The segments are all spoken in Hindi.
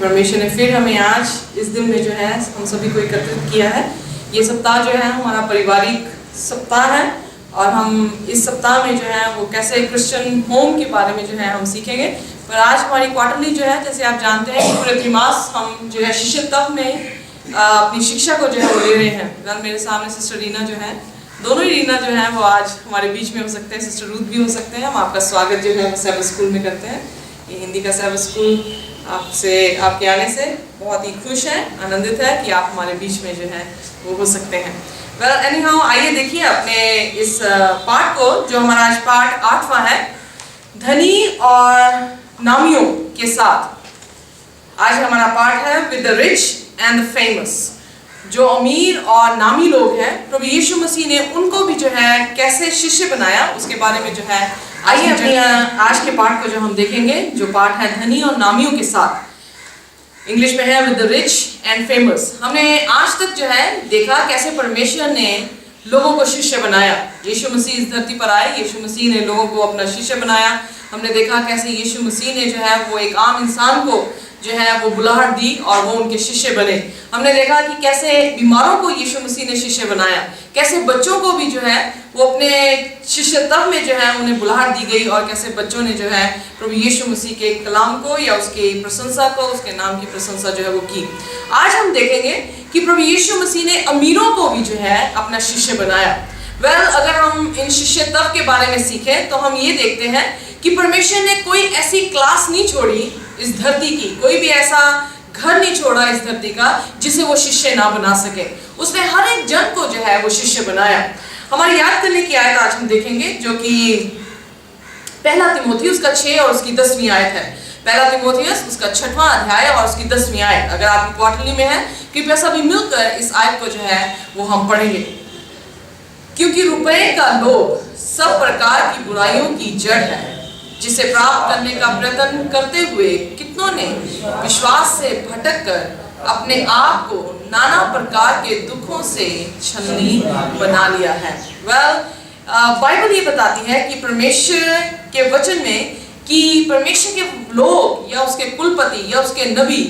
परमेश्वर ने फिर हमें आज इस दिन में जो है हम सभी को एकत्रित किया है। ये सप्ताह जो है हमारा पारिवारिक सप्ताह है और हम इस सप्ताह में जो है वो कैसे क्रिश्चियन होम के बारे में जो है हम सीखेंगे। पर आज हमारी क्वार्टरली जो है, जैसे आप जानते हैं, पूरे त्रिमास हम जो है शिष्यत्व में अपनी शिक्षा को जो है वो ले रहे हैं। कल मेरे सामने सिस्टर रीना जो है, दोनों ही रीना जो है वो आज हमारे बीच में हो सकते हैं, सिस्टर रूथ भी हो सकते हैं। हम आपका स्वागत जो है वो सैबत स्कूल में करते हैं। ये हिंदी का सैबत स्कूल आपके आने से बहुत ही खुश है, आनंदित है कि आप हमारे बीच में जो है वो हो सकते हैं। वेल एनीहाउ, आइए देखिए अपने इस पाठ को, जो हमारा आज पाठ 8वां है, धनी और नामियों के साथ। आज हमारा पाठ है with the rich and the famous. जो अमीर और नामी लोग हैं, प्रभु यीशु मसीह ने उनको भी जो है कैसे शिष्य बनाया, उसके बारे में जो है आइए अपने आज के पाठ को जो हम देखेंगे, जो पाठ है धनी और नामियों के साथ। इंग्लिश में है with the rich and famous. हमने आज तक जो है देखा कैसे परमेश्वर ने लोगों को शिष्य बनाया। यीशु मसीह इस धरती पर आए, यीशु मसीह ने लोगों को अपना शिष्य बनाया। हमने देखा कैसे यीशु मसीह ने जो है वो एक आम इंसान को जो है वो बुलाहट दी और वो उनके शिष्य बने। हमने देखा कि कैसे बीमारों को यीशु मसीह ने शिष्य बनाया, कैसे बच्चों को भी जो है वो अपने शिष्यत्व में जो है उन्हें बुलाहट दी गई और कैसे बच्चों ने जो है प्रभु यीशु मसीह के कलाम को या उसकी प्रशंसा को, उसके नाम की प्रशंसा जो है वो की। आज हम देखेंगे कि प्रभु यीशु मसीह ने अमीरों को भी जो है अपना शिष्य बनाया। अगर हम इन शिष्यत्व के बारे में सीखें तो हम ये देखते हैं कि परमेश्वर ने कोई ऐसी क्लास नहीं छोड़ी इस धरती की, कोई भी ऐसा घर नहीं छोड़ा इस धरती का जिसे वो शिष्य ना बना सके। उसने हर एक जन को जो है वो शिष्य बनाया। हमारी याद करने की आयत आज हम देखेंगे, जो कि पहला तीमुथियुस का 6 और उसकी 10वीं आयत है। पहला तीमुथियुस उसका 6वां अध्याय और उसकी 10वीं आयत। अगर आपकी क्वार्टरली में है, कृपया सभी मिलकर इस आयत को जो है वो हम पढ़ेंगे। क्योंकि रुपए का लोभ सब प्रकार की बुराइयों की जड़ है, जिसे प्राप्त करने का प्रयत्न करते हुए कितनों ने विश्वास से भटक कर अपने आप को नाना प्रकार के दुखों से छलनी बना लिया है। बाइबल ये बताती है कि परमेश्वर के वचन में कि परमेश्वर के लोग या उसके कुलपति या उसके नबी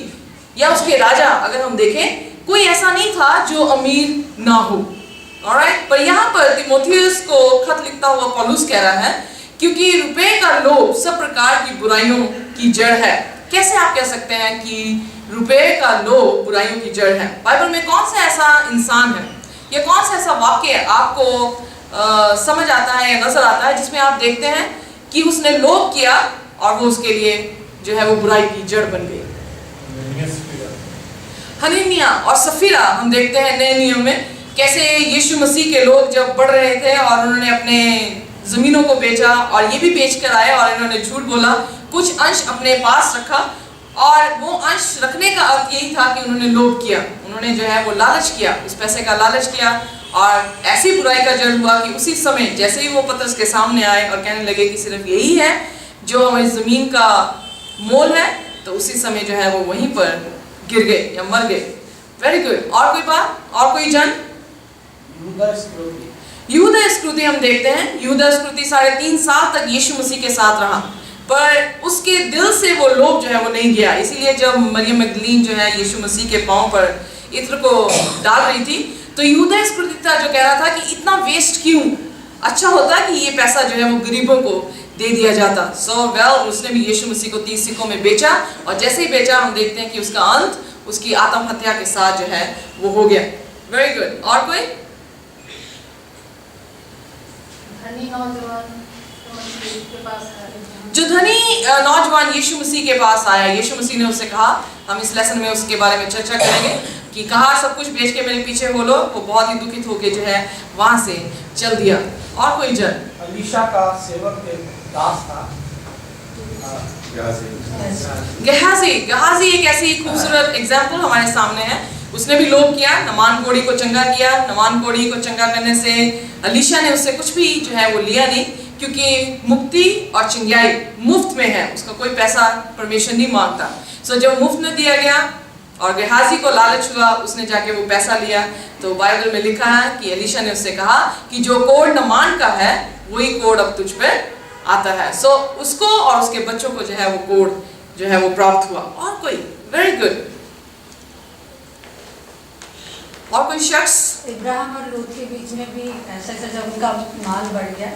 या उसके राजा, अगर हम देखें, कोई ऐसा नहीं था जो अमीर ना हो। ऑलराइट, पर यहाँ पर तीमुथियुस को खत लिखता हुआ पौलुस कह रहा है क्योंकि रुपए का लोभ सब प्रकार की बुराइयों की जड़ है। कैसे आप कह सकते हैं कि रुपए का लोभ बुराइयों की जड़ है? बाइबल में कौन सा ऐसा इंसान है या कौन सा ऐसा वाक्य आपको समझ आता है या नजर आता है जिसमें आप देखते हैं कि उसने लोभ किया और वो उसके लिए जो है वो बुराई की जड़ बन गई? हनन्याह और सफीरा हम देखते हैं नए नियम में कैसे यीशु मसीह के लोग जब बढ़ रहे थे और उन्होंने अपने जमीनों को बेचा और ये भी बेच कर आए और इन्होंने झूठ बोला, कुछ अंश अपने पास रखा और वो अंश रखने का अर्थ यही था कि उन्होंने लोभ किया, उन्होंने जो है वो लालच किया, उस पैसे का लालच किया और ऐसी बुराई का जड़ हुआ कि उसी समय जैसे ही वो पतरस के सामने आए और कहने लगे कि सिर्फ यही है जो हमारी जमीन का मोल है, तो उसी समय जो है वो वहीं पर गिर गए या मर गए। Very good. और कोई बात, और कोई जन? यहूदा इस्करियोती हम देखते हैं, यहूदा इस्करियोती 3.5 साल तक यीशु मसीह के साथ रहा, पर उसके दिल से वो लोभ जो है वो नहीं गया। इसीलिए जब मरियम मगदलीन जो है यीशु मसीह के पांव पर इत्र को डाल रही थी, तो यहूदा इस्करियोती था जो कह रहा था कि इतना वेस्ट क्यों, अच्छा होता कि ये पैसा जो है वो गरीबों को दे दिया जाता। उसने भी यीशु मसीह को 30 सिक्कों में बेचा और जैसे ही बेचा हम देखते हैं कि उसका अंत उसकी आत्महत्या के साथ जो है वो हो गया। Very good. और कोई? जो धनी नौजवान यीशु मसीह के पास आया, यीशु मसीह ने उससे कहा, हम इस लेसन में उसके बारे में चर्चा करेंगे कि कहा सब कुछ बेच के मेरे पीछे हो लो। वो बहुत ही दुखित होके जो है वहां से चल दिया। और कोई जन? अलीशा का सेवक दास था गहाजी एक ऐसी खूबसूरत एग्जाम्पल हमारे सामने है। उसने भी लोभ किया, नमान कोढ़ी को चंगा किया। नमान कोढ़ी को चंगा करने से अलीशा ने उससे कुछ भी जो है वो लिया नहीं, क्योंकि मुक्ति और चंगाई मुफ्त में है, उसका कोई पैसा परमेश्वर नहीं मांगता। जब मुफ्त में दिया गया और गेहाजी को लालच हुआ, उसने जाके वो पैसा लिया। तो बाइबल में लिखा है कि अलीशा ने उससे कहा कि जो कोढ़ नमान का है वही कोढ़ अब तुझ पे आता है। उसको और उसके बच्चों को जो है वो कोढ़ जो है वो प्राप्त हुआ। और कोई? Very good. और कोई शख्स? इब्राहिम और लूत के बीच में भी ऐसा जब उनका माल बढ़ गया।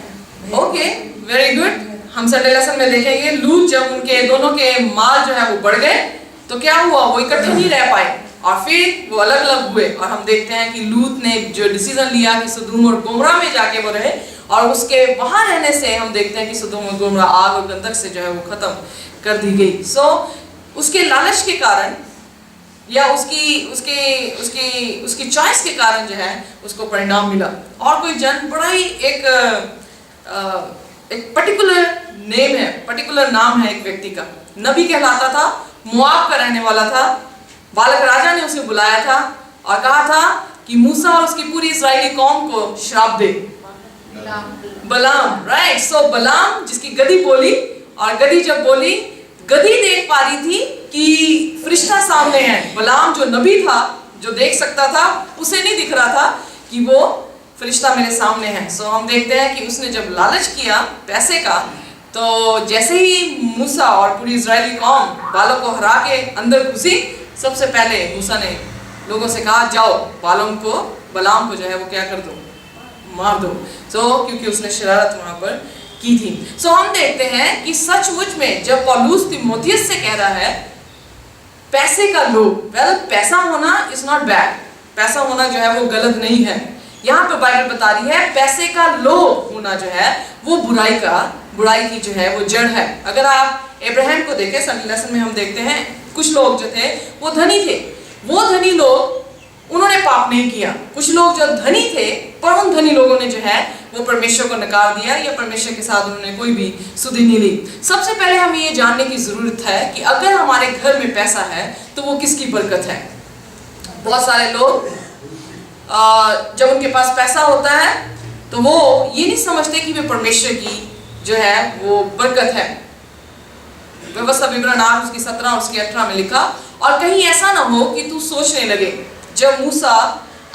Okay, very good. हम संडे लेसन में देखेंगे लूत जब उनके दोनों के माल जो है वो बढ़ गए तो क्या हुआ, वो इकट्ठे नहीं रह पाए और फिर वो अलग अलग हुए। और हम देखते हैं कि लूत ने जो डिसीजन लिया कि सदोम और गोमरा में जाके वो रहे, और उसके वहां रहने से हम देखते हैं कि सदोम और गोमरा आग और गंधक से जो है वो खत्म कर दी गई। सो उसके लालच के कारण या उसकी चॉइस के कारण जो है उसको परिणाम मिला। और कोई जन बड़ा ही एक पर्टिकुलर नेम है, पर्टिकुलर नाम है एक व्यक्ति का, नबी कहलाता था, मोआब का रहने वाला था। बालक राजा ने उसे बुलाया था और कहा था कि मूसा और उसकी पूरी इस्राएली कौम को श्राप दे। बलाम, राइट। सो बलाम जिसकी गधी बोली, और गधी जब बोली, गधी देख पा रही थी कि फरिश्ता सामने है। बलाम जो नबी था, जो देख सकता था, उसे नहीं दिख रहा था कि वो फरिश्ता मेरे सामने है। सो हम देखते हैं कि उसने जब लालच किया पैसे का, तो जैसे ही मूसा और पूरी इजरायली कौम बालों को हरा के अंदर घुसी, सबसे पहले मूसा ने लोगों से कहा जाओ बलाम को जो है वो क्या कर दो, मार दो। क्योंकि उसने शरारत वहां पर की थी। हम देखते हैं कि सचमुच में जब पौलुस तीमुथियुस से कह रहा है पैसे का लोभ, पैसा होना इज नॉट बैड, पैसा होना जो है वो गलत नहीं है। यहाँ पे बाइबल बता रही है पैसे का लोभ होना जो है वो बुराई की जो है वो जड़ है। अगर आप इब्राहिम को देखें, संडे लेसन में हम देखते हैं कुछ लोग जो थे वो धनी थे, वो धनी लोग उन्होंने पाप नहीं किया। कुछ लोग जो धनी थे, पर उन धनी लोगों ने जो है वो परमेश्वर को नकार दिया या परमेश्वर के साथ उन्होंने कोई भी सुधि नहीं ली। सबसे पहले हमें ये जानने की जरूरत है कि अगर हमारे घर में पैसा है तो वो किसकी बरकत है। बहुत सारे लोग जब उनके पास पैसा होता है तो वो ये नहीं समझते कि वे परमेश्वर की जो है वो बरकत है। व्यवस्था विवरण 8 उसकी 17 और उसकी 18 में लिखा, और कहीं ऐसा ना हो कि तू सोचने लगे। जब मूसा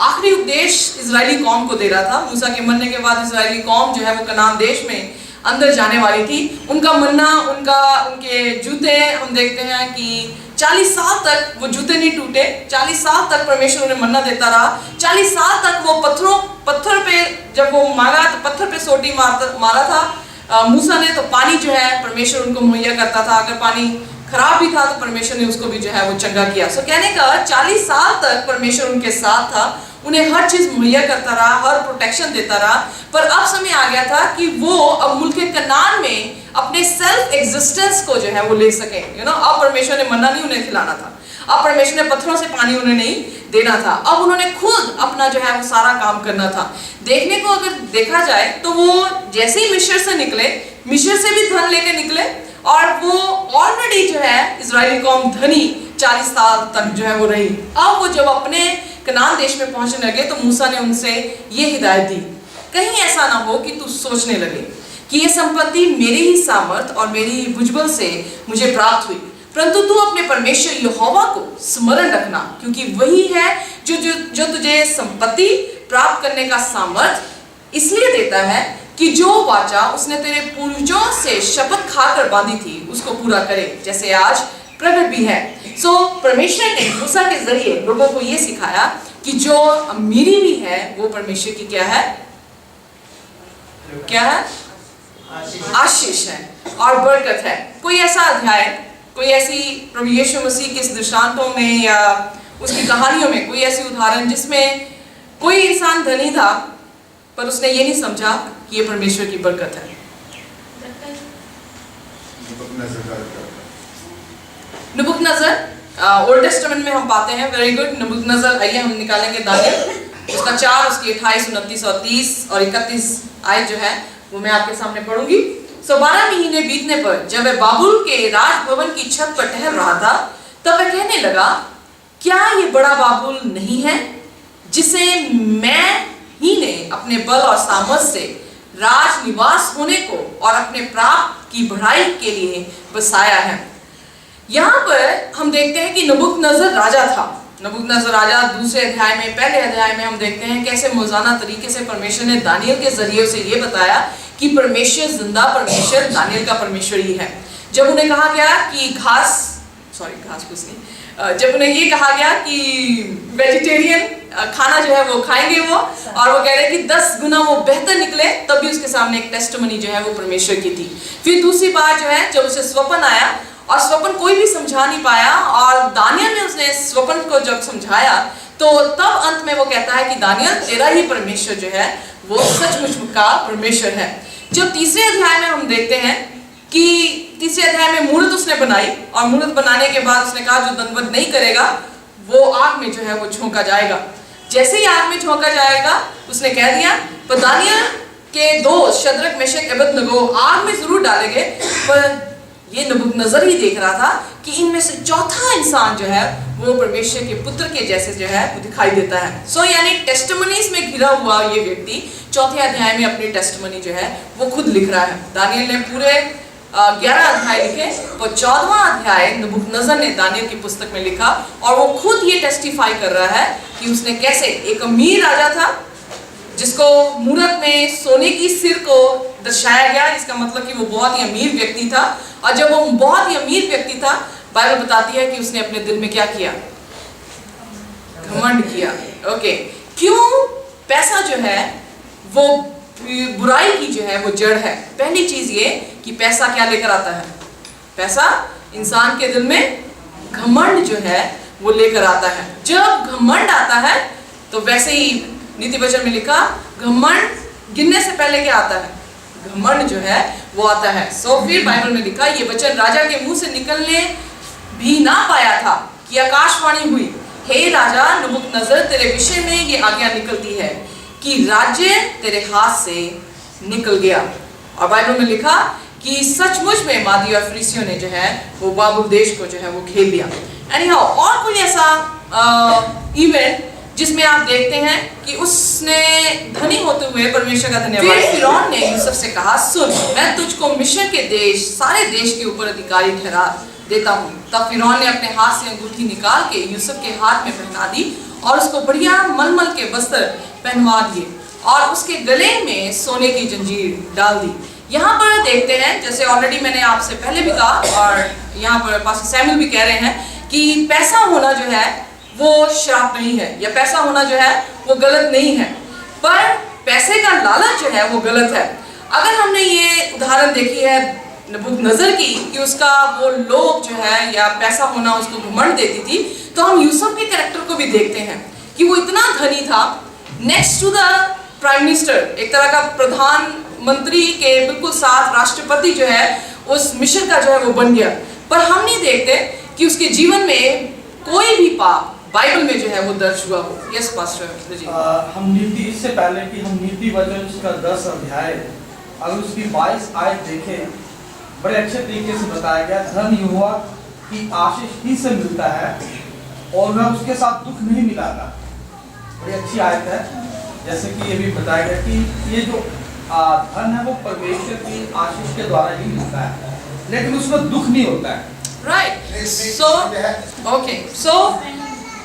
आखिरी उपदेश इजरायली कौम को दे रहा था, मूसा के मरने के बाद इजरायली कौम जो है वो कनान देश में अंदर जाने वाली थी। उनका मन्ना, उनके जूते, हम देखते हैं कि 40 साल तक वो जूते नहीं टूटे। 40 साल तक परमेश्वर उन्हें मन्ना देता रहा। 40 साल तक वो पत्थर पे जब वो मारा तो पत्थर पे सोटी मारा था मूसा ने, तो पानी जो है परमेश्वर उनको मुहैया करता था। अगर पानी खराब भी था तो परमेश्वर ने उसको भी जो है वो चंगा किया। कहने का 40 साल तक परमेश्वर उनके साथ था, उन्हें हर चीज मुहैया करता रहा, हर प्रोटेक्शन देता रहा। पर अब समय आ गया था कि वो अब मुल्क कनान में अपने सेल्फ एग्जिस्टेंस को जो है वो ले सके। अब परमेश्वर ने मन्ना नहीं उन्हें खिलाना था, अब परमेश्वर ने पत्थरों से पानी उन्हें नहीं देना था, अब उन्होंने खुद अपना जो है वो सारा काम करना था। देखने को अगर देखा जाए तो वो जैसे ही मिस्र से निकले, मिस्र से भी धन लेके निकले, और वो ऑलरेडी जो है इजरायली कौम धनी 40 साल तक जो है वो रही। अब वो जब अपने कनान देश में पहुंचने लगे तो मूसा ने उनसे ये हिदायत दी, कहीं ऐसा ना हो कि तू सोचने लगे कि ये संपत्ति मेरी ही सामर्थ और मेरी भुजबल से मुझे प्राप्त हुई, परंतु तू अपने परमेश्वर यहोवा को स्मरण रखना, क्योंकि वही है जो तुझे संपत्ति प्राप्त करने का सामर्थ इसलिए देता है कि जो वाचा उसने तेरे पूर्वजों से शपथ खाकर बांधी थी उसको पूरा करे, जैसे आज प्रकट भी है। परमेश्वर ने मूसा के जरिए लोगों को ये सिखाया कि जो अमीरी भी है वो परमेश्वर की क्या है, आशीष है और बरकत है। कोई ऐसा अध्याय, कोई ऐसी प्रभु यीशु मसीह के दृष्टांतों में या उसकी कहानियों में कोई ऐसी उदाहरण जिसमें कोई इंसान धनी था पर उसने ये नहीं समझा कि ये परमेश्वर की बरकत है। नबूकदनेस्सर ओल्ड टेस्टामेंट में हम पाते हैं। वेरी गुड, नबूकदनेस्सर। आइए हम निकालेंगे दानियल उसका 4 उसकी 28, 29 और 30 और 31 आयत जो है वो मैं आपके सामने पढ़ूंगी। 12 महीने बीतने पर जब वह बाबुल के राजभवन की छत पर टहल रहा था, तब वह कहने लगा, क्या ये बड़ा बाबुल नहीं है जिसे मैं ही ने अपने बल और सामर्थ से राज निवास होने को और अपने प्राप्त की बढ़ाई के लिए बसाया है। यहाँ पर हम देखते हैं कि नबूकदनेस्सर राजा था। नबूकदनेस्सर राजा दूसरे अध्याय में, पहले अध्याय में हम देखते हैं कैसे मौजाना तरीके से परमेश्वर ने दानियल के जरिए से ये बताया कि परमेश्वर जिंदा परमेश्वर दानियल का परमेश्वर ही है। जब उन्हें कहा गया कि घास कुछ नहीं, जब उन्हें ये कहा गया कि वेजिटेरियन खाना जो है वो खाएंगे वो, और वो कह रहे हैं कि 10 गुना वो बेहतर निकले, तब भी उसके सामने एक टेस्टिमनी जो है वो परमेश्वर की थी। फिर दूसरी बार जो है जब उसे स्वप्न आया और स्वप्न कोई भी समझा नहीं पाया, और दानियल ने उसने स्वप्न को जब समझाया तो तब अंत में वो कहता है कि दानियल तेरा ही परमेश्वर जो है वो सचमुच का परमेश्वर है। जब तीसरे अध्याय में हम देखते हैं कि तीसरे अध्याय में मूर्त उसने बनाई, और मूर्त बनाने के बाद उसने कहा जो दंडवत नहीं करेगा वो आग में जो है वो झोंका जाएगा। जैसे ही आग में झोंका जाएगा उसने कह दिया, पर दानियल के दोस्त शद्रक मेशक अबेदनगो आग में जरूर डाले गए, पर ये नबूकदनेस्सर ही देख रहा था कि इनमें से चौथा इंसान जो है वो परमेश्वर के पुत्र के जैसे जो है वो दिखाई देता है। सो यानी टेस्टिमनीज में घिरा हुआ ये व्यक्ति चौथे अध्याय में अपनी टेस्टिमनी जो है वो खुद लिख रहा है। दानियल ने पूरे 11 अध्याय लिखे, और 14वां अध्याय नबूकदनेस्सर ने दानियल की पुस्तक में लिखा, और वो खुद ये टेस्टिफाई कर रहा है कि उसने कैसे एक अमीर राजा था जिसको मूरत में सोने की सिर को दर्शाया गया, इसका मतलब कि वो बहुत ही अमीर व्यक्ति था। और जब वो बहुत ही अमीर व्यक्ति था, बाइबल बताती है कि उसने अपने दिल में क्या किया, घमंड किया। ओके, क्यों? पैसा जो है वो बुराई की जो है वो जड़ है। पहली चीज ये कि पैसा क्या लेकर आता है, पैसा इंसान के दिल में घमंड जो है वो लेकर आता है। जब घमंड आता है तो वैसे ही नीति वचन में लिखा, घमंड गिनने से पहले क्या आता है, घमंड जो है वो आता है। सो फिर बाइबल में लिखा, ये वचन राजा के मुंह से निकलने भी ना पाया था कि आकाशवाणी हुई, हे राजा नबूकदनेस्सर तेरे विषय में ये आज्ञा निकलती है कि राज्य तेरे हाथ से निकल गया। और बाइबल में लिखा कि सचमुच में मादी और फरीसियों ने जो है वो बाबुल देश को जो है वो घेर लिया। एनीहाउ, और कोई ऐसा इवेंट जिसमें आप देखते हैं कि उसने धनी होते हुए परमेश्वर का धन्यवाद। फिर फिरौन ने यूसुफ से कहा, सुन मैं तुझको मिस्र के देश सारे देश के ऊपर अधिकारी ठहरा देता हूँ। तब फिरौन ने अपने हाथ से अंगूठी निकाल के यूसुफ के हाथ में पहना दी, और उसको बढ़िया मलमल के वस्त्र पहनवा दिए, और उसके गले में सोने की जंजीर डाल दी। यहाँ पर देखते हैं, जैसे ऑलरेडी मैंने आपसे पहले भी कहा, और यहाँ पर पास्टर सैमुअल भी कह रहे हैं कि पैसा होना जो है वो श्राप नहीं है, या पैसा होना जो है वो गलत नहीं है, पर पैसे का लालच जो है वो गलत है। अगर हमने ये उदाहरण देखी है नबूकदनेस्सर की कि उसका वो लोभ जो है या पैसा होना उसको घमंड देती थी, तो हम यूसुफ के कैरेक्टर को भी देखते हैं कि वो इतना धनी था, next to the prime minister, एक तरह का प्रधानमंत्री के बिल्कुल साथ राष्ट्रपति जो है उस मिस्र का जो है वो बन गया। पर हम नहीं देखते कि उसके जीवन में कोई भी पाप बाइबल में जो है वो दर्ज हुआ हो। यस पास्टर जी। हम नीति, इससे पहले कि हम नीति वचन उसका 10 अध्याय अगर उसकी 22 आयत देखें, बड़े अच्छे तरीके से बताया गया, धन यहोवा की आशीष ही से मिलता है और वह उसके साथ दुख नहीं मिलाता। बड़ी अच्छी आयत है। जैसे कि ये भी बताया गया कि ये जो धन है वो परमेश्वर की आशीष के द्वारा ही मिलता है, लेकिन उसमें दुख नहीं होता है। राइट, सो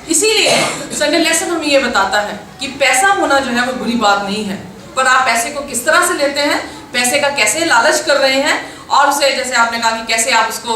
इसीलिए संडे लेसन हमें ये बताता है कि पैसा होना जो है वो बुरी बात नहीं है, पर आप पैसे को किस तरह से लेते हैं, पैसे का कैसे लालच कर रहे हैं, और उसे जैसे आपने कहा कि कैसे आप उसको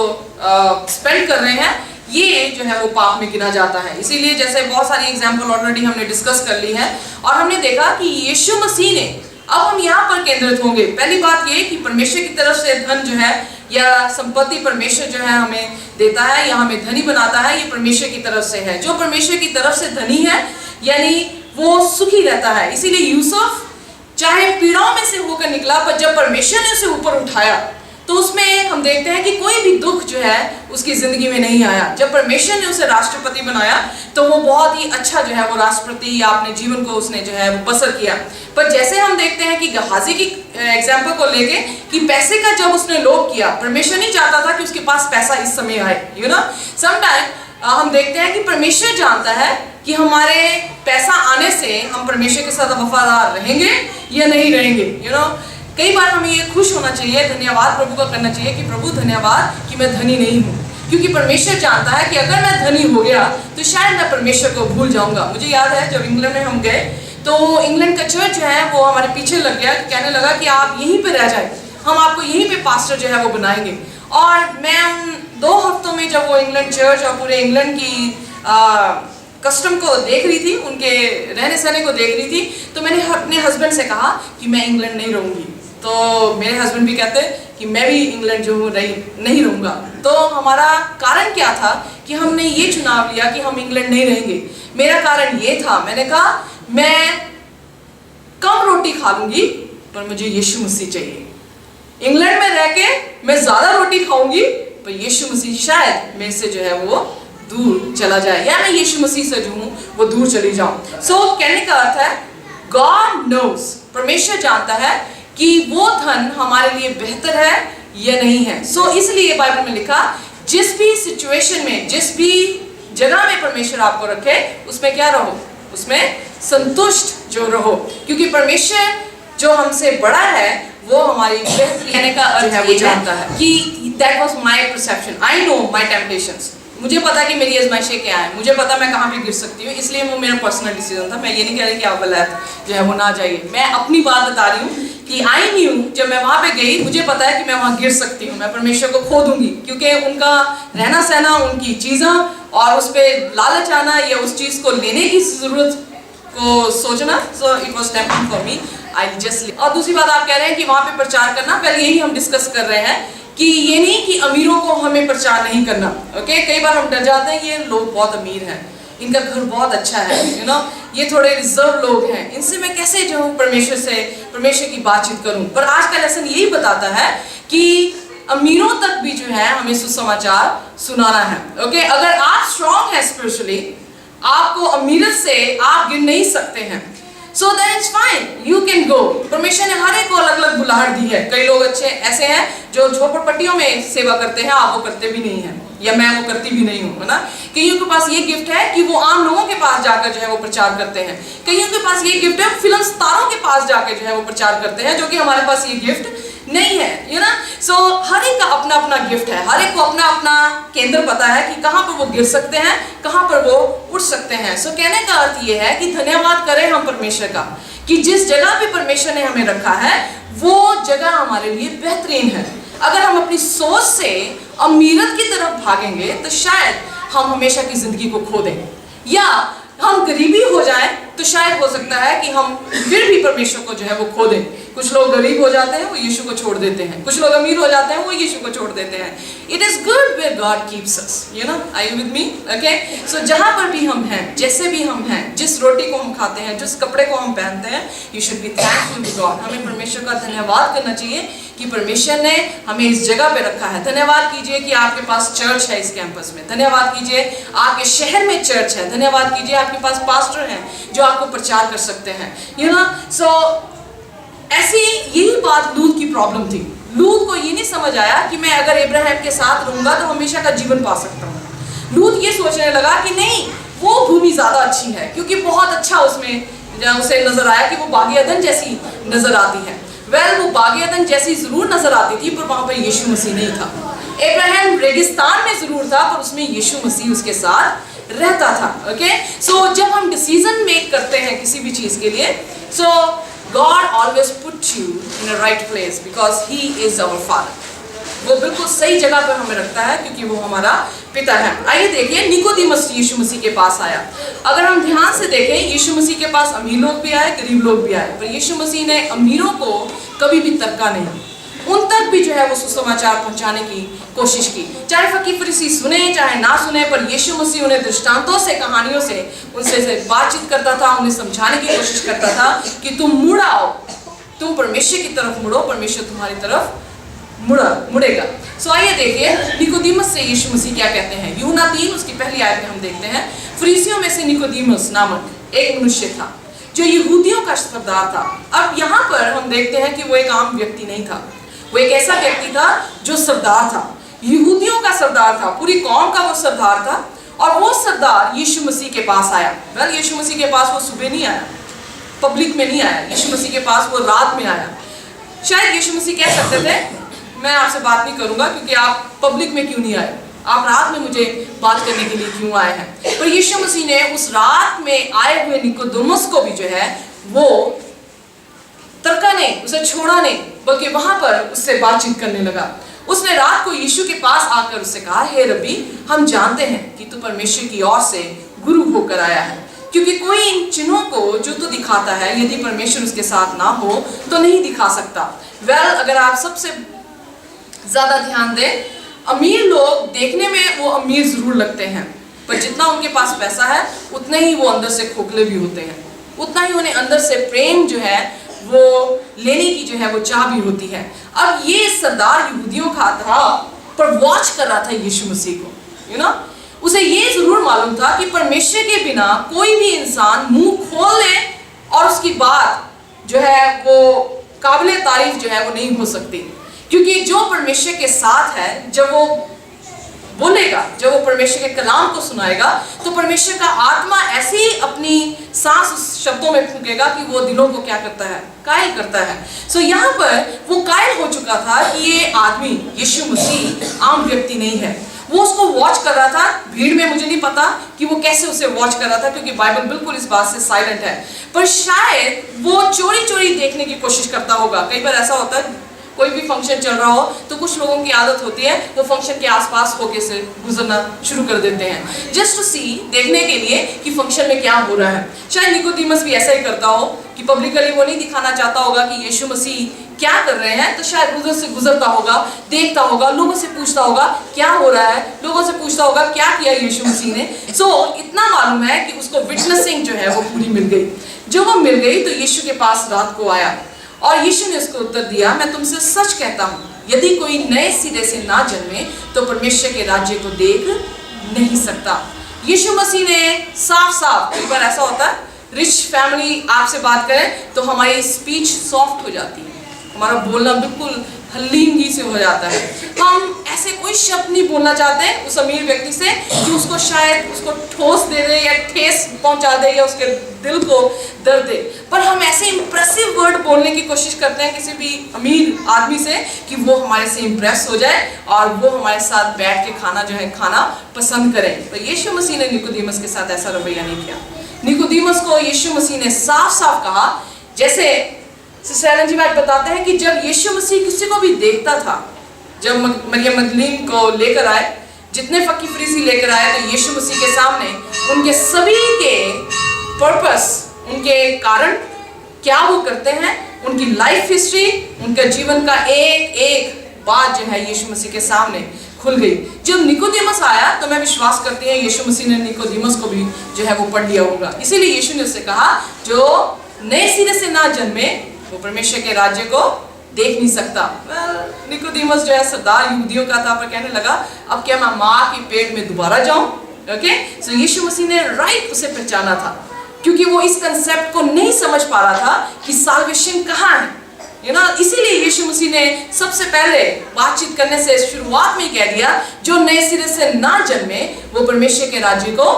स्पेंड कर रहे हैं, ये जो है वो पाप में गिना जाता है। इसीलिए जैसे बहुत सारी एग्जाम्पल ऑलरेडी हमने डिस्कस कर ली है, और हमने देखा कि यीशु मसीह ने, अब हम यहाँ पर केंद्रित होंगे। पहली बात ये कि परमेश्वर की तरफ से धन जो है या संपत्ति परमेश्वर जो है हमें देता है या हमें धनी बनाता है, ये परमेश्वर की तरफ से है। जो परमेश्वर की तरफ से धनी है यानी वो सुखी रहता है। इसीलिए यूसुफ चाहे पीड़ाओं में से होकर निकला, पर जब परमेश्वर ने उसे ऊपर उठाया तो उसमें हम देखते हैं कि कोई भी दुख जो है उसकी जिंदगी में नहीं आया। जब परमेश्वर ने उसे राष्ट्रपति बनाया तो वो बहुत ही अच्छा जो है वो राष्ट्रपति या अपने जीवन को उसने जो है वो बसर किया। पर जैसे हम देखते हैं कि गहाजी की एग्जाम्पल को लेके कि पैसे का जब उसने लोभ किया, परमेश्वर नहीं चाहता था कि उसके पास पैसा इस समय आए। यू नो, समटाइम हम देखते हैं कि परमेश्वर जानता है कि हमारे पैसा आने से हम परमेश्वर के साथ वफादार रहेंगे या नहीं रहेंगे। यू नो, कई बार हमें ये खुश होना चाहिए, धन्यवाद प्रभु का करना चाहिए कि प्रभु धन्यवाद कि मैं धनी नहीं हूँ, क्योंकि परमेश्वर जानता है कि अगर मैं धनी हो गया तो शायद मैं परमेश्वर को भूल जाऊंगा। मुझे याद है जब इंग्लैंड में हम गए तो इंग्लैंड का चर्च जो है वो हमारे पीछे लग गया, कहने लगा कि आप यहीं पे रह जाए, हम आपको यहीं पे पास्टर जो है वो बनाएंगे। और मैं उन 2 हफ्तों में जब वो इंग्लैंड चर्च और पूरे इंग्लैंड की कस्टम को देख रही थी, उनके रहने सहने को देख रही थी, तो मैंने अपने हस्बैंड से कहा कि मैं इंग्लैंड नहीं रहूँगी। तो मेरे हस्बैंड भी कहते कि मैं भी इंग्लैंड जो हूँ नहीं रहूँगा। तो हमारा कारण क्या था कि हमने ये चुनाव लिया कि हम इंग्लैंड नहीं रहेंगे। मेरा कारण ये था, मैंने कहा मैं कम रोटी खा लूँगी पर मुझे यीशु मसीह चाहिए। इंग्लैंड में रह के मैं ज़्यादा रोटी खाऊंगी पर यीशु मसीह शायद मेरे से जो है वो दूर चला जाए, या मैं यीशु मसीह से जो हूँ वो दूर चली जाऊँ। सो कहने का अर्थ है गॉड नोज, परमेश्वर जानता है कि वो धन हमारे लिए बेहतर है या नहीं है। सो इसलिए बाइबल में लिखा जिस भी सिचुएशन में, जिस भी जगह में परमेश्वर आपको रखे उसमें क्या रहो, उसमें संतुष्ट जो रहो, क्योंकि परमेश्वर जो हमसे बड़ा है वो हमारी बेहतरी कहने का अर्थ है वो जानता है कि that was my perception, I know my temptations। मुझे पता कि मेरी आजमाइशें क्या है, मुझे पता मैं कहाँ पे गिर सकती हूँ, इसलिए वो मेरा पर्सनल डिसीजन था। मैं ये नहीं कह रही कि आप गलत जो है वो ना जाइए, मैं अपनी बात बता रही हूँ कि आई न्यू जब मैं वहाँ पे गई मुझे पता है कि मैं वहाँ गिर सकती हूँ, मैं परमेश्वर को खो दूंगी, क्योंकि उनका रहना सहना, उनकी चीज़ें और उस पर लालच आना या उस चीज़ को लेने की ज़रूरत को सोचना, so it was tempting for me, I just. और दूसरी बात आप कह रहे हैं कि वहाँ पे प्रचार करना, पहले यही हम डिस्कस कर रहे हैं कि ये नहीं कि अमीरों को हमें प्रचार नहीं करना। ओके, कई बार हम डर जाते हैं कि ये लोग बहुत अमीर हैं, इनका घर बहुत अच्छा है, यू नो, ये थोड़े रिजर्व लोग हैं, इनसे मैं कैसे जो हूँ परमेश्वर की बातचीत करूँ। पर आज का लेसन यही बताता है कि अमीरों तक भी जो है हमें सुसमाचार सुनाना है। ओके, अगर आप स्ट्रांग हैं स्पिरिचुअली, आपको अमीरत से आप गिर नहीं सकते हैं, so then it's fine, you can go। परमेश्वर ने हर एक को अलग अलग बुलाहट दी है। कई लोग अच्छे ऐसे हैं जो झोपड़पट्टियों में सेवा करते हैं, आप वो करते भी नहीं हैं, या मैं वो करती भी नहीं हूँ, है ना। कईयों के पास ये गिफ्ट है कि वो आम लोगों के पास जाकर जो है वो प्रचार करते हैं। कईयों के पास ये गिफ्ट है फिल्म स्टारों के पास जाकर जो है वो प्रचार करते हैं, जो कि हमारे पास ये गिफ्ट नहीं है, यू ना। सो हर एक का अपना अपना गिफ्ट है, हर एक को अपना अपना केंद्र पता है कि कहाँ पर वो गिर सकते हैं, कहाँ पर वो उठ सकते हैं। सो कहने का अर्थ ये है कि धन्यवाद करें हम परमेश्वर का कि जिस जगह पे परमेश्वर ने हमें रखा है वो जगह हमारे लिए बेहतरीन है। अगर हम अपनी सोच से अमीरत की तरफ भागेंगे तो शायद हम हमेशा की जिंदगी को खो दें, या हम गरीबी हो जाएं तो शायद हो सकता है कि हम फिर भी परमेश्वर को जो है वो खो दें। कुछ लोग गरीब हो जाते हैं, वो यीशु को छोड़ देते हैं, कुछ लोग अमीर हो जाते हैं, वो यीशु को छोड़ देते हैं। It is good where God keeps us, you know, are you with me? Okay, so जहां पर भी हम हैं, जैसे भी हम हैं, जिस रोटी को हम खाते हैं, जिस कपड़े को हम पहनते हैं, you should be thankful to god. हमें परमेश्वर का धन्यवाद करना चाहिए कि परमेश्वर ने हमें इस जगह पे रखा है। धन्यवाद कीजिए कि आपके पास चर्च है इस कैंपस में, धन्यवाद कीजिए आपके शहर में चर्च है, धन्यवाद कीजिए आपके पास पास्टर हैं जो आपको प्रचार कर सकते हैं, यू नो। सो ऐसी यही बात लूत की प्रॉब्लम थी। लूत को ये नहीं समझ आया कि मैं अगर इब्राहिम के साथ रहूंगा तो हमेशा का जीवन पा सकता हूँ। लूत ये सोचने लगा कि नहीं, वो भूमि ज्यादा अच्छी है, क्योंकि बहुत अच्छा उसमें उसे नजर आया कि वो बागी अदन जैसी नजर आती है। वेल, वो बागी अदन जैसी जरूर नजर आती थी, पर वहां पर यीशु मसीह नहीं था। इब्राहिम रेगिस्तान में जरूर था, पर उसमें यीशु मसीह उसके साथ रहता था। ओके, सो जब हम डिसीजन मेक करते हैं किसी भी चीज के लिए, सो God always put you in a right place because He is our Father। वो बिल्कुल सही जगह पर हमें रखता है क्योंकि वो हमारा पिता है। आइए देखिए, निकोदेमस यीशु मसीह के पास आया। अगर हम ध्यान से देखें, यीशु मसीह के पास अमीर लोग भी आए, गरीब लोग भी आए, पर यीशु मसीह ने अमीरों को कभी भी तरका नहीं, उन तक भी जो है वो सुसमाचार पहुंचाने की कोशिश की। चाहे फकीर फरीसी सुने चाहे ना सुने, पर यीशु मसीह उन्हें दृष्टांतों से, कहानियों से उनसे बातचीत करता था, उन्हें समझाने की कोशिश करता था कि तुम मुड़ आओ, तुम परमेश्वर की तरफ मुड़ो, परमेश्वर तुम्हारी तरफ मुड़ेगा। सो आइए देखिए निकोदेमस से यीशु मसीह क्या कहते हैं। यूहन्ना 3 उसकी पहली आयत में हम देखते हैं, फरीसियों में से निकोदेमस नामक एक मनुष्य था जो यहूदियों का सरदार था। अब यहाँ पर हम देखते हैं कि वो एक आम व्यक्ति नहीं था, वो एक ऐसा व्यक्ति था जो सरदार था, यहूदियों का सरदार था, पूरी कौम का वो सरदार था। और वो सरदार यीशु मसीह के पास आया। वेल, यीशु मसीह के पास वो सुबह नहीं आया, पब्लिक में नहीं आया, यीशु मसीह के पास वो रात में आया। शायद यीशु मसीह कह सकते थे मैं आपसे बात नहीं करूंगा क्योंकि आप पब्लिक में क्यों नहीं आए, आप रात में मुझे बात करने के लिए क्यों आए हैं। पर यीशु मसीह ने उस रात में आए हुए निकोदेमस को भी जो है वो तरका नहीं, उसे छोड़ा नहीं, बल्कि वहां पर उससे बातचीत करने लगा। उसने रात को यीशु के पास आकर उससे कहा, हे रब्बी, हम जानते हैं कि तू परमेश्वर की ओर से गुरु होकर आया है, क्योंकि कोई इन चिन्हों को जो तू दिखाता है यदि परमेश्वर उसके साथ ना हो तो नहीं दिखा सकता। अगर आप सबसे ज्यादा ध्यान दें, अमीर लोग देखने में वो अमीर जरूर लगते हैं, पर जितना उनके पास पैसा है उतने ही वो अंदर से खोखले भी होते हैं, उतना ही उन्हें अंदर से प्रेम जो है वो लेने की जो है वो चाह भी होती है। अब ये सरदार यहूदियों का था, पर वॉच कर रहा था यीशु मसीह को, उसे ये जरूर मालूम था कि परमेश्वर के बिना कोई भी इंसान मुंह खोल ले और उसकी बात जो है वो काबिले तारीफ जो है वो नहीं हो सकती, क्योंकि जो परमेश्वर के साथ है, जब वो बोलेगा, जब वो परमेश्वर के कलाम को सुनाएगा, तो परमेश्वर का आत्मा ऐसे ही अपनी सांस उस शब्दों में फूंकेगा कि वो दिलों को क्या करता है, कायल करता है। सो यहाँ पर वो कायल हो चुका था कि ये आदमी यीशु मसीह आम व्यक्ति नहीं है। वो उसको वॉच कर रहा था भीड़ में, मुझे नहीं पता कि वो कैसे उसे वॉच कर रहा था, क्योंकि बाइबल बिल्कुल इस बात से साइलेंट है, पर शायद वो चोरी चोरी देखने की कोशिश करता होगा। कई बार ऐसा होता है, कोई भी फंक्शन चल रहा हो तो कुछ लोगों की आदत होती है वो फंक्शन के आसपास होके से गुजरना शुरू कर देते हैं, जस्ट टू सी, देखने के लिए कि फंक्शन में क्या हो रहा है। शायद निकोदेमस भी ऐसा ही करता हो कि पब्लिकली वो नहीं दिखाना चाहता होगा कि यीशु मसीह क्या कर रहे हैं, तो शायद उधर से गुजरता होगा, देखता होगा, लोगों से पूछता होगा क्या हो रहा है, लोगों से पूछता होगा क्या किया यीशु मसीह ने। सो इतना मालूम है कि उसको विटनेसिंग जो है वो पूरी मिल गई। जब वो मिल गई तो यीशु के पास रात को आया और यीशु ने उसको उत्तर दिया, मैं तुमसे सच कहता हूँ, यदि कोई नए सिरे से ना जन्मे तो परमेश्वर के राज्य को देख नहीं सकता। यीशु मसीह ने साफ साफ, कई बार ऐसा होता है रिच फैमिली आपसे बात करें तो हमारी स्पीच सॉफ्ट हो जाती है, हमारा बोलना बिल्कुल हल्लींगी से हो जाता है, हम ऐसे कोई शब्द नहीं बोलना चाहते उस अमीर व्यक्ति से कि उसको शायद उसको ठोस दे दे या ठेस पहुंचा दे या उसके दिल को दर्द दे, पर हम ऐसे इंप्रेसिव वर्ड बोलने की कोशिश करते हैं किसी भी अमीर आदमी से कि वो हमारे से इंप्रेस हो जाए और वो हमारे साथ बैठ के खाना जो है खाना पसंद करें। तो यीशु मसीह ने निकोदेमस के साथ ऐसा रवैया नहीं किया। निकोदेमस को यीशु मसीह ने साफ साफ कहा, जैसे सिस्टर एलन जी बात बताते हैं कि जब यीशु मसीह किसी को भी देखता था, जब मरियम मगदलीन को लेकर आए, जितने फकीर फरीसी लेकर आए, तो यीशु मसीह के सामने उनके सभी के पर्पस, उनके कारण, क्या वो करते हैं, उनकी लाइफ हिस्ट्री, उनका जीवन का एक एक बात जो है यीशु मसीह के सामने खुल गई। जब निकोदेमस आया तो मैं विश्वास करती हूँ यीशु मसीह ने निकोदेमस को भी जो है वो पढ़ लिया होगा, इसीलिए यीशु ने उससे कहा जो नए सिरे से ना जन्मे वो परमेश्वर के राज्य को देख नहीं सकता। निकोदेमस जो है सरदार यहूदियों का था, पर कहने लगा अब क्या मैं माँ के पेट में दोबारा जाऊं? ओके, सो यीशु मसीह ने राइट उसे पहचाना था, क्योंकि वो इस कंसेप्ट को नहीं समझ पा रहा था कि साल्वेशन कहाँ है, इसीलिए यीशु मसीह ने सबसे पहले बातचीत करने से शुरुआत में कह दिया जो नए सिरे से ना जन्मे वो परमेश्वर के राज्य को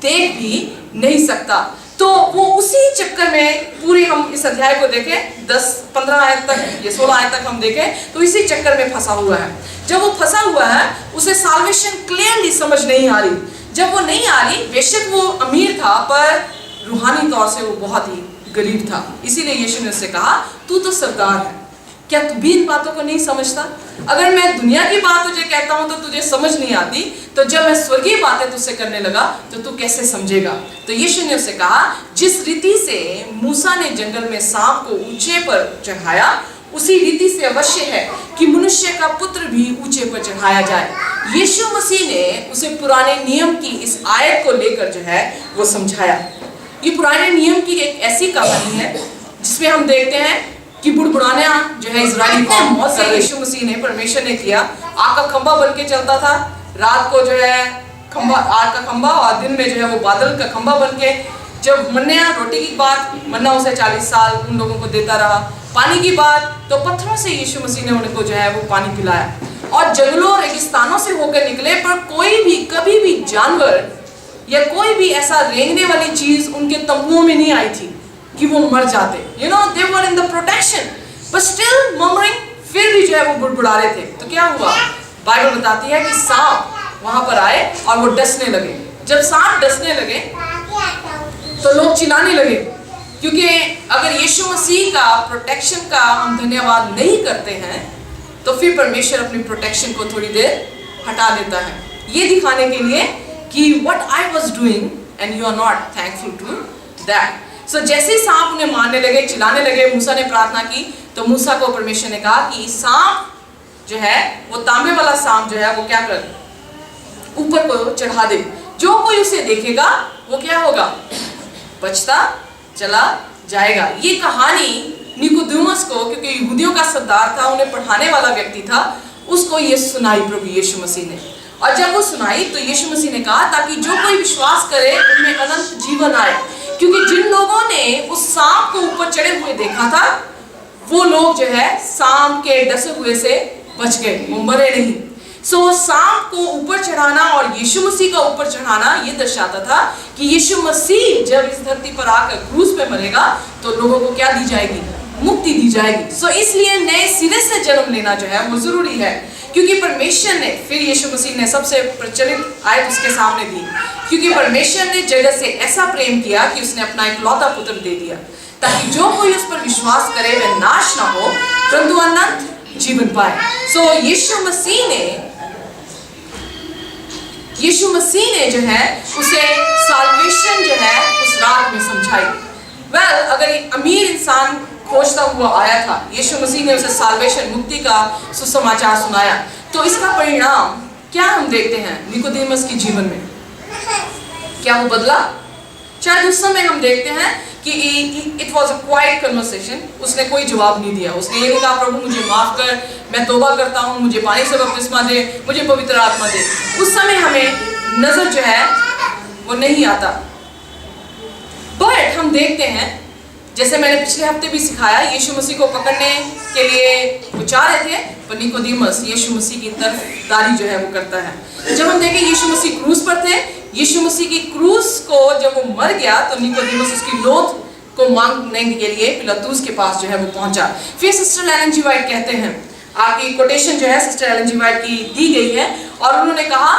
देख भी नहीं सकता। तो वो उसी चक्कर में पूरी हम इस अध्याय को देखें 10-15 आयत तक या 16 आयत तक हम देखें तो इसी चक्कर में फंसा हुआ है। जब वो फंसा हुआ है उसे साल्वेशन क्लियरली समझ नहीं आ रही। जब वो नहीं आ रही, बेशक वो अमीर था पर रूहानी तौर से वो बहुत ही गरीब था, इसीलिए यीशु ने उससे कहा तू तो सरदार है, क्या तू भी इन बातों को नहीं समझता? अगर मैं दुनिया की बात तुझे कहता हूँ तो तुझे समझ नहीं आती, तो जब मैं स्वर्गीय बातें तुझसे करने लगा तो तू कैसे समझेगा? तो यीशु ने उसे कहा जिस रीति से मूसा ने जंगल में सांप को ऊंचे पर चढ़ाया उसी रीति से अवश्य है कि मनुष्य का पुत्र भी ऊंचे पर चढ़ाया जाए। यीशु मसीह ने उसे पुराने नियम की इस आयत को लेकर जो है वो समझाया। ये पुराने नियम की एक ऐसी कहानी है जिसमें हम देखते हैं कि बुढ़बुढ़ाना जो है इजराइली कौम बहुत सारे यीशु मसीह ने परमेश्वर ने किया। आग का खंभा बन के चलता था, रात को जो है खंभा, आग का खंभा, और दिन में जो है वो बादल का खंभा बन के। जब मन्ना रोटी की बात, मन्ना उसे 40 साल उन लोगों को देता रहा। पानी की बात तो पत्थरों से यीशु मसीह ने उनको जो है वो पानी पिलाया। और जंगलों और रेगिस्तानों से होकर निकले, पर कोई भी कभी भी जानवर या कोई भी ऐसा रेंगने वाली चीज उनके तंबुओं में नहीं आई थी कि वो मर जाते। they were in the protection, but still murmuring, फिर भी जो है वो बुड़बुड़ा रहे थे। तो क्या हुआ? बाइबल बताती है कि सांप वहां पर आए और वो डसने लगे। जब सांप डसने लगे तो लोग चिल्लाने लगे, क्योंकि अगर यीशु मसीह का प्रोटेक्शन का हम धन्यवाद नहीं करते हैं तो फिर परमेश्वर अपनी प्रोटेक्शन को थोड़ी देर हटा देता है, ये दिखाने के लिए कि what I was doing and you are not thankful to that. So जैसे ही सांप उन्हें मारने लगे, चिल्लाने लगे, मूसा ने प्रार्थना की, तो मूसा को परमेश्वर ने कहा कि सांप जो है वो तांबे वाला सांप जो है वो क्या कर ऊपर को चढ़ा दे, जो कोई उसे देखेगा वो क्या होगा, बचता चला जाएगा। ये कहानी निकोदेमुस को, क्योंकि यहूदियों का सरदार था, उन्हें पढ़ाने वाला व्यक्ति था, उसको ये सुनाई प्रभु यीशु मसीह ने। और जब वो सुनाई तो यीशु मसीह ने कहा ताकि जो कोई विश्वास करे उनमें अनंत जीवन आए, क्योंकि जिन लोगों ने उस सांप को ऊपर चढ़े हुए देखा था वो लोग जो है सांप के डसे हुए से बच गए, वो मरे नहीं। सो सांप को ऊपर चढ़ाना और यीशु मसीह का ऊपर चढ़ाना ये दर्शाता था कि यीशु मसीह जब इस धरती पर आकर क्रूस पे मरेगा तो लोगों को क्या दी जाएगी, मुक्ति दी जाएगी। सो इसलिए नए सिरे से जन्म लेना जो है वो जरूरी है, क्योंकि परमेश्वर ने, फिर यीशु मसीह ने सबसे प्रचलित आयत उसके सामने दी, क्योंकि परमेश्वर ने जगत से ऐसा प्रेम किया कि उसने अपना इकलौता पुत्र दे दिया ताकि जो कोई उस पर विश्वास करे वह नाश ना हो परंतु अनंत जीवन पाए। सो यीशु मसीह ने जो है उसे साल्वेशन जो है उस रात में समझाई। अगर अमीर इंसान खोजता हुआ आया था, यीशु मसीह ने उसे साल्वेशन, मुक्ति का सुसमाचार सुनाया, तो इसका परिणाम क्या हम देखते हैं निकोदेमुस के जीवन में, क्या वो बदला? शायद उस समय हम देखते हैं कि it was a quite conversation, उसने कोई जवाब नहीं दिया, उसने ये नहीं कहा प्रभु मुझे माफ कर, मैं तौबा करता हूँ, मुझे पानी से बपतिस्मा दे, मुझे पवित्र आत्मा दे। उस समय हमें नजर जो है वो नहीं आता। बट हम देखते हैं, जैसे मैंने पिछले हफ्ते भी सिखाया, यीशु मसीह को पकड़ने के लिए वो चाह रहे थे, पर निकोदेमुस यीशु मसीह की तरफदारी जो है वो करता है। जब हम देखें यीशु मसीह क्रूस पर थे, यीशु मसीह की क्रूस को जब वो मर गया तो निकोदेमुस उसकी लोथ को मांगने के लिए पिलातुस के पास जो है वो पहुंचा। फिर सिस्टर एलन जी वाइट कहते हैं, आपकी कोटेशन जो है सिस्टर एलन जी वाइट की दी गई है, और उन्होंने कहा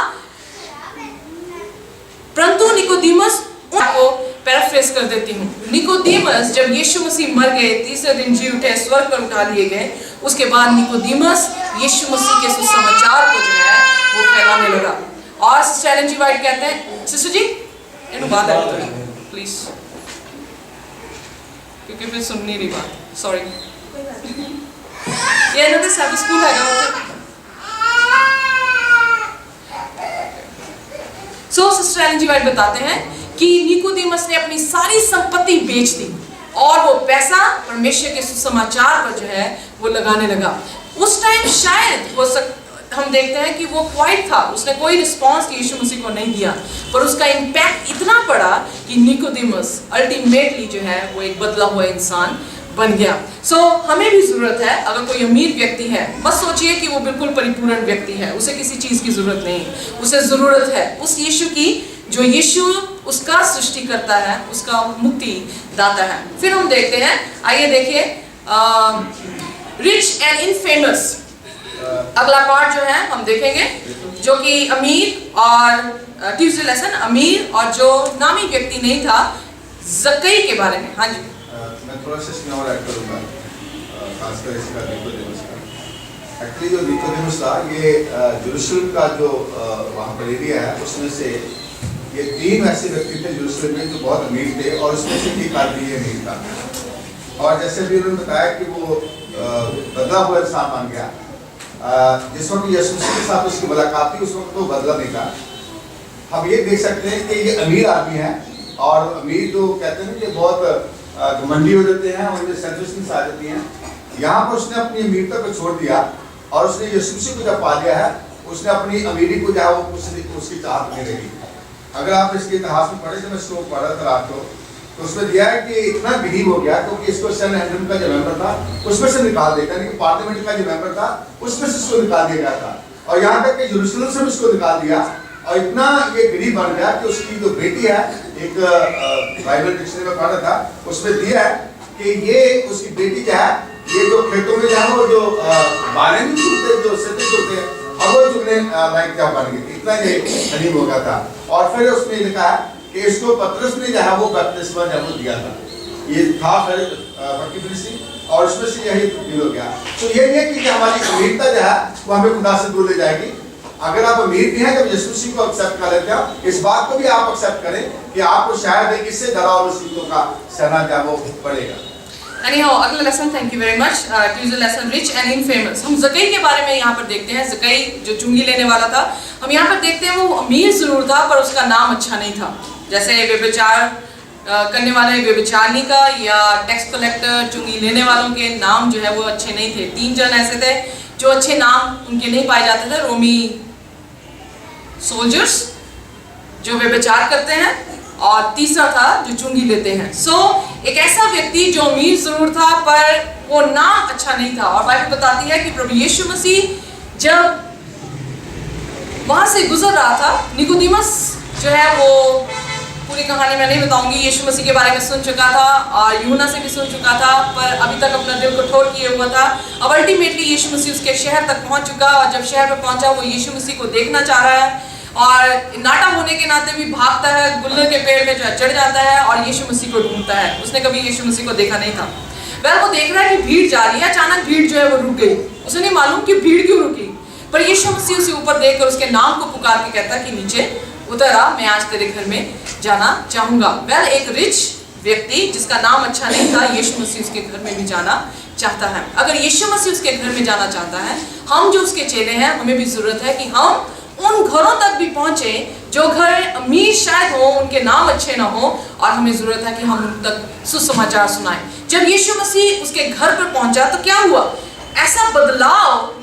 परंतु निकोदेमुस को पैराफ्रेज कर देती हूँ, निकोदेमुस जब यीशु मसीह मर गए, तीसरे दिन जी उठे, स्वर्ग पर उठा लिए गए, उसके बाद निकोदेमुस यीशु मसीह के सुसमाचार को जो है वो फैलाने लगा। और सिस्टर एलन जी वाइट कहते हैं, सिस्टर जी इन्हों बात है प्लीज, क्योंकि फिर सुन नहीं रही बात, सॉरी। ये इन्होंने सब स्कूल है। सो सिस्टर एलन जी वाइट बताते हैं कि निकोदेमुस ने अपनी सारी संपत्ति बेच दी और वो पैसा परमेश्वर के सुसमाचार पर जो है वो लगाने लगा। उस टाइम शायद हम देखते हैं कि वो क्वाइट था, उसने कोई रिस्पॉन्स यीशु मसीह को नहीं दिया, पर उसका इम्पैक्ट इतना पड़ा कि निकोदेमुस अल्टीमेटली जो है वो एक बदला हुआ इंसान बन गया। सो हमें भी जरूरत है, अगर कोई अमीर व्यक्ति है, मत सोचिए कि वो बिल्कुल परिपूर्ण व्यक्ति है, उसे किसी चीज की जरूरत नहीं, उसे जरूरत है उस यीशु की जो यीशु उसका सृष्टि करता है, उसका मुक्ति दाता है। फिर हम देखते हैं, आइए देखिए रिच एंड इनफेमस, अगला पार्ट जो है हम देखेंगे, जो कि अमीर और ट्यूसडे लेसन, अमीर और जो नामी व्यक्ति नहीं था, जक्कई के बारे में। हाँ जी, मैं थोड़ा सा इसमें और ऐड करूंगा, खासकर इसका निकोदेमुस का। एक्चुअली जो निकोदेमुस था ये यरूशलेम का जो वहाँ पर एरिया है उसमें से ये 3 ऐसे व्यक्ति थे यरूशलेम में जो बहुत अमीर थे, और उसमें से एक आदमी ये अमीर था। और जैसे भी उन्होंने बताया कि वो बदला हुआ इंसान बन गया। जिस वक्त यीशु मसीह के साथ उसकी मुलाकात थी उस वक्त तो बदला नहीं था। हम ये देख सकते हैं कि ये अमीर आदमी है, और अमीर जो कहते हैं कि बहुत घमंडी हो जाते हैं, उनमें सेल्फिशनेस आ जाती है। यहाँ पर उसने अपनी अमीरता को छोड़ दिया और उसने यीशु मसीह को जब पा लिया है, उसने अपनी अमीरी को जो है वो उसकी चाहत नहीं रही। अगर आप इसके इतिहास में पढ़े, तो मैं इसको पढ़ा था रात को, तो उसमें दिया है कि इतना गरीब हो गया क्योंकि इसको सेनेहदरीन का जो मेंबर था उसमें से निकाल दिया, यानी कि पार्लियामेंट का जो मेंबर था उसमें से इसको निकाल दिया गया था, और यहाँ तक कि यरूशलेम से भी इसको निकाल दिया, और इतना ये गरीब बन गया कि उसकी जो बेटी है, एक बाइबल डिक्शनरी में पढ़ा था, उसमें दिया है कि ये उसकी बेटी जो है, ये जो खेतों में जाए वो जो बारें भी चुगते, जो सत्य चुगते हैं, और वो चुगने लायक क्या बन गई, इतना ये गरीब हो गया था। और फिर उसने लिखा है कि इसको पतरस ने जो है वो बपतिस्मा जब दिया था, ये था फिर और उसमें से यही तब्दील हो गया। तो ये नहीं है कि हमारी अमीरता जो है वो हमें खुदा से दूर ले जाएगी। अगर आप अमीर भी हैं, जब यीशु मसीह को एक्सेप्ट कर लेते हैं, इस बात को भी आप एक्सेप्ट करें कि आपको शायद एक इससे डरा और मुसीबतों का सहना जो वो पड़ेगा। Anyhow, अगला lesson, thank you very much. It is a lesson rich and infamous. हम ज़कई के बारे में यहाँ पर देखते हैं। ज़कई जो चुंगी लेने वाला था, हम यहाँ पर देखते हैं वो अमीर जरूर था पर उसका नाम अच्छा नहीं था। जैसे व्यभिचार करने वाले व्यभिचारनी का या टैक्स कलेक्टर, चुंगी लेने वालों के नाम जो है वो अच्छे नहीं थे। 3 जन ऐसे थे जो अच्छे नाम उनके नहीं पाए जाते थे। रोमी सोल्जर्स जो व्यभिचार करते हैं, और तीसरा था जो चुंगी लेते हैं। एक ऐसा व्यक्ति जो अमीर जरूर था पर वो नाम अच्छा नहीं था। और बाइबल बताती है कि प्रभु यीशु मसीह जब वहां से गुजर रहा था, निकोदेमस जो है वो, पूरी कहानी मैं नहीं बताऊंगी, यीशु मसीह के बारे में सुन चुका था और यूहन्ना से भी सुन चुका था, पर अभी तक अपना दिल कठोर किए हुआ था। अब अल्टीमेटली यीशु मसीह उसके शहर तक पहुंच चुका, और जब शहर पर पहुंचा वो यीशु मसीह को देखना चाह रहा है और नाटा होने के नाते भी भागता है, गुल्लर के पेड़ में जो चढ़ जाता है और यीशु मसीह को ढूंढता है। उसने कभी यीशु मसीह को देखा नहीं था। वो देख रहा है कि भीड़ जा रही है, अचानक भीड़ जो है वो रुक गई। उसे नहीं मालूम कि भीड़ क्यों रुकी, पर यीशु मसीह उसे ऊपर देखकर उसके नाम को पुकार के कहता है कि नीचे उतर आ, मैं आज तेरे घर में जाना चाहूंगा। एक रिच व्यक्ति जिसका नाम अच्छा नहीं था, यीशु मसीह उसके घर में भी जाना चाहता है। अगर यीशु मसीह उसके घर में जाना चाहता है, हम जो उसके चेले हैं, हमें भी जरूरत है कि हम उन घरों तक भी पहुंचे जो घर अमीर शायद हो, उनके नाम अच्छे ना हो, और हमें जरूरत है कि हम उन तक सुसमाचार सुनाएं। जब यीशु मसीह उसके घर पर पहुंचा तो क्या हुआ? ऐसा बदलाव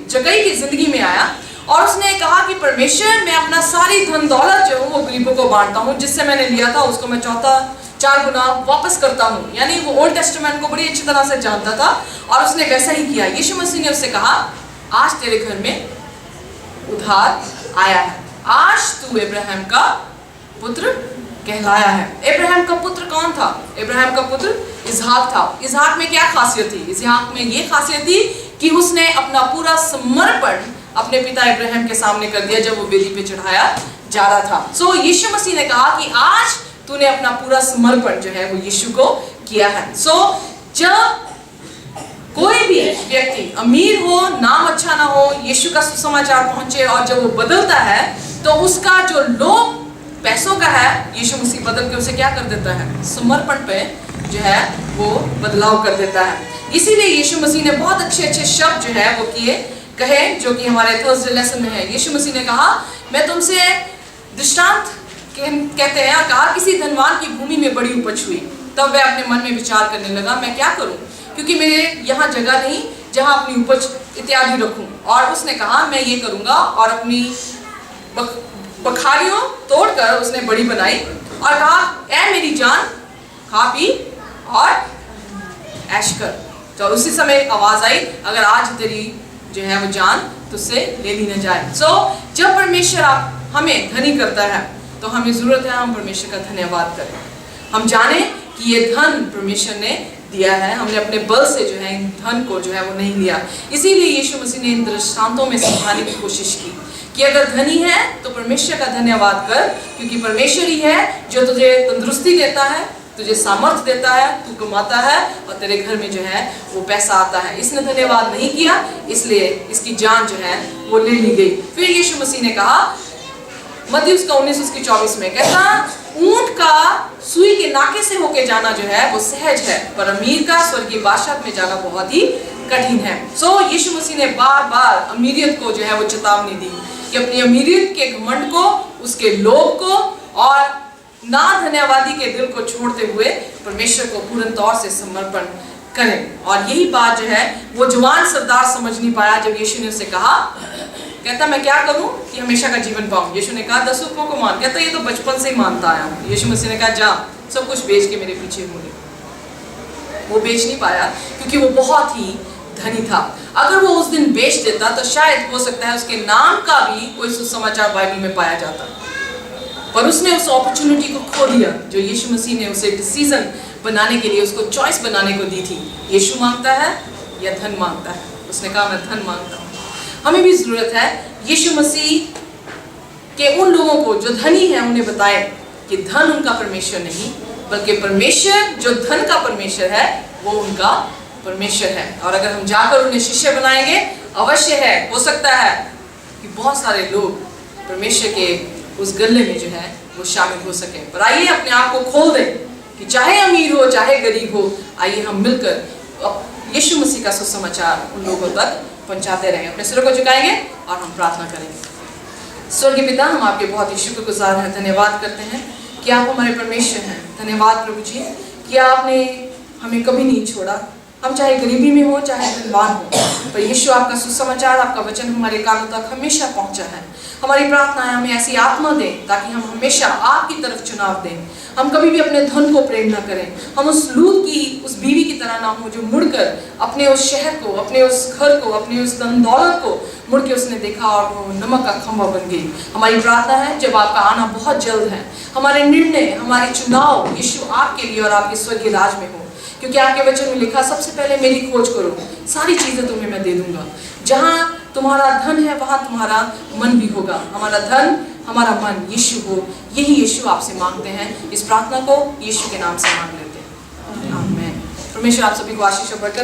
जक्कई की जिंदगी में आया और उसने कहा कि परमेश्वर, मैं अपना सारी धन दौलत जो वो गरीबों को बांटता हूँ, जिससे मैंने लिया था उसको मैं 4 गुना वापस करता हूँ। यानी वो ओल्ड टेस्टामेंट को बड़ी अच्छी तरह से जानता था और उसने वैसा ही किया। यीशु मसीह ने उससे कहा, आज तेरे घर में उधार आया है, आज तू इब्राहिम का पुत्र कहलाया है। इब्राहिम का पुत्र कौन था? इब्राहिम का पुत्र इसहाक था। इसहाक में क्या खासियत थी? इसहाक में ये खासियत थी कि उसने अपना पूरा समर्पण अपने पिता इब्राहिम के सामने कर दिया जब वो वेदी पे चढ़ाया जा रहा था। यीशु मसीह ने कहा कि आज तूने अपना पूरा समर्पण जो है वो यीशु को किया है। जब कोई भी व्यक्ति अमीर हो, नाम अच्छा ना हो, यीशु का सुसमाचार पहुंचे और जब वो बदलता है तो उसका जो लोभ पैसों का है, यीशु मसीह बदल के उसे क्या कर देता है? समर्पण पे जो है वो बदलाव कर देता है। इसीलिए यीशु मसीह ने बहुत अच्छे अच्छे शब्द जो है वो कहे, जो कि हमारे थर्सडे लेसन में है। यीशु मसीह ने कहा, मैं तुमसे दृष्टांत कहते हैं, और कहा किसी धनवान की भूमि में बड़ी उपज हुई। तब वह अपने मन में विचार करने लगा, मैं क्या करूं, क्योंकि मेरे यहाँ जगह नहीं जहाँ अपनी उपज इत्यादि रखूं। और उसने कहा, मैं ये करूंगा, और अपनी बखारियों तोड़कर उसने बड़ी बनाई और कहा, ऐ मेरी जान, खा पी और ऐश कर। तो उसी समय आवाज आई, अगर आज तेरी जो है वो जान तुझसे ले ली न जाए। जब परमेश्वर हमें धनी करता है तो हमें जरूरत है हम परमेश्वर का धन्यवाद करें। हम जाने कि ये धन परमेश्वर ने दिया है, हमने अपने बल से जो है इन धन को जो है वो नहीं लिया। इसीलिए यीशु मसीह ने इन दृष्टांतों में समझाने की कोशिश की कि अगर धनी है तो परमेश्वर का धन्यवाद कर, क्योंकि परमेश्वर ही है जो तुझे तंदुरुस्ती देता है, तुझे सामर्थ्य देता है, तू कमाता है और तेरे घर में जो है वो पैसा आता है। इसने धन्यवाद नहीं किया, इसलिए इसकी जान जो है वो ले ली गई। फिर यीशु मसीह ने कहा, मत्ती उसका 19:24 में कहता, ऊंट का सुई के नाके से होके जाना जो है वो सहज है, पर अमीर का स्वर्गीय बादशाह में जाना बहुत ही कठिन है। यीशु मसीह ने बार बार अमीरियत को जो है वो चेतावनी दी कि अपनी अमीरियत के घमंड को, उसके लोभ को और ना धन्यवादी के दिल को छोड़ते हुए परमेश्वर को पूर्ण तौर से समर्पण करें। और यही बात जो है वो जवान सरदार समझ नहीं पाया जब यीशु ने उसे कहा, कहता मैं क्या करूं कि हमेशा का जीवन पाऊं। यीशु ने कहा 10 रुपयों को मान। कहता ये तो बचपन से ही मानता आया हूं। यीशु मसीह ने कहा जा सब कुछ बेच के मेरे पीछे मुड़े। वो बेच नहीं पाया क्योंकि वो बहुत ही धनी था। अगर वो उस दिन बेच देता तो शायद हो सकता है उसके नाम का भी कोई सुसमाचार बाइबल में पाया जाता, पर उसने उस अपॉर्चुनिटी को खो दिया जो यीशु मसीह ने उसे डिसीजन बनाने के लिए, उसको चॉइस बनाने को दी थी। यीशु मांगता है या धन मांगता है? उसने कहा मैं धन मांगता हूँ। हमें भी जरूरत है यीशु मसीह के उन लोगों को जो धनी है उन्हें बताए कि धन उनका परमेश्वर नहीं, बल्कि परमेश्वर जो धन का परमेश्वर है वो उनका परमेश्वर है। और अगर हम जाकर उन्हें शिष्य बनाएंगे, अवश्य है, हो सकता है कि बहुत सारे लोग परमेश्वर के उस गले में जो है वो शामिल हो सके। पर आइए अपने आप को खोल दें कि चाहे अमीर हो चाहे गरीब हो, आइए हम मिलकर यीशु मसीह का सुसमाचार उन लोगों तक पहुंचाते रहें। अपने सिरों को झुकाएंगे और हम प्रार्थना करेंगे। स्वर्गीय पिता, हम आपके बहुत ही शुक्रगुजार हैं, धन्यवाद करते हैं कि आप हमारे परमेश्वर हैं। धन्यवाद प्रभु जी कि आपने हमें कभी नहीं छोड़ा, हम चाहे गरीबी में हो चाहे धनवान हो, पर यीशु आपका सुसमाचार, आपका वचन हमारे कानों तक हमेशा पहुंचा है। हमारी प्रार्थना है हमें ऐसी आत्मा दें ताकि हम हमेशा आपकी तरफ चुनाव दें। हम कभी भी अपने धन को प्रेम ना करें, हम उस लूत की उस बीवी की तरह ना हो जो मुड़कर अपने उस शहर को, अपने उस घर को, अपने उस धन दौलत को मुड़ के उसने देखा और वो नमक का खंभा बन गई। हमारी प्रार्थना है जब आपका आना बहुत जल्द है, हमारे निर्णय, हमारे चुनाव यीशु आपके लिए और आपके स्वर्गीय राज में हो, क्योंकि आपके वचन में लिखा सबसे पहले मेरी खोज करो, सारी चीजें तुम्हें मैं दे दूंगा। जहाँ तुम्हारा धन है वहाँ तुम्हारा मन भी होगा। हमारा धन, हमारा मन यीशु हो, यही यीशु आपसे मांगते हैं। इस प्रार्थना को यीशु के नाम से मांग लेते हैं, आमीन। परमेश्वर आप सभी को आशीष और बरकत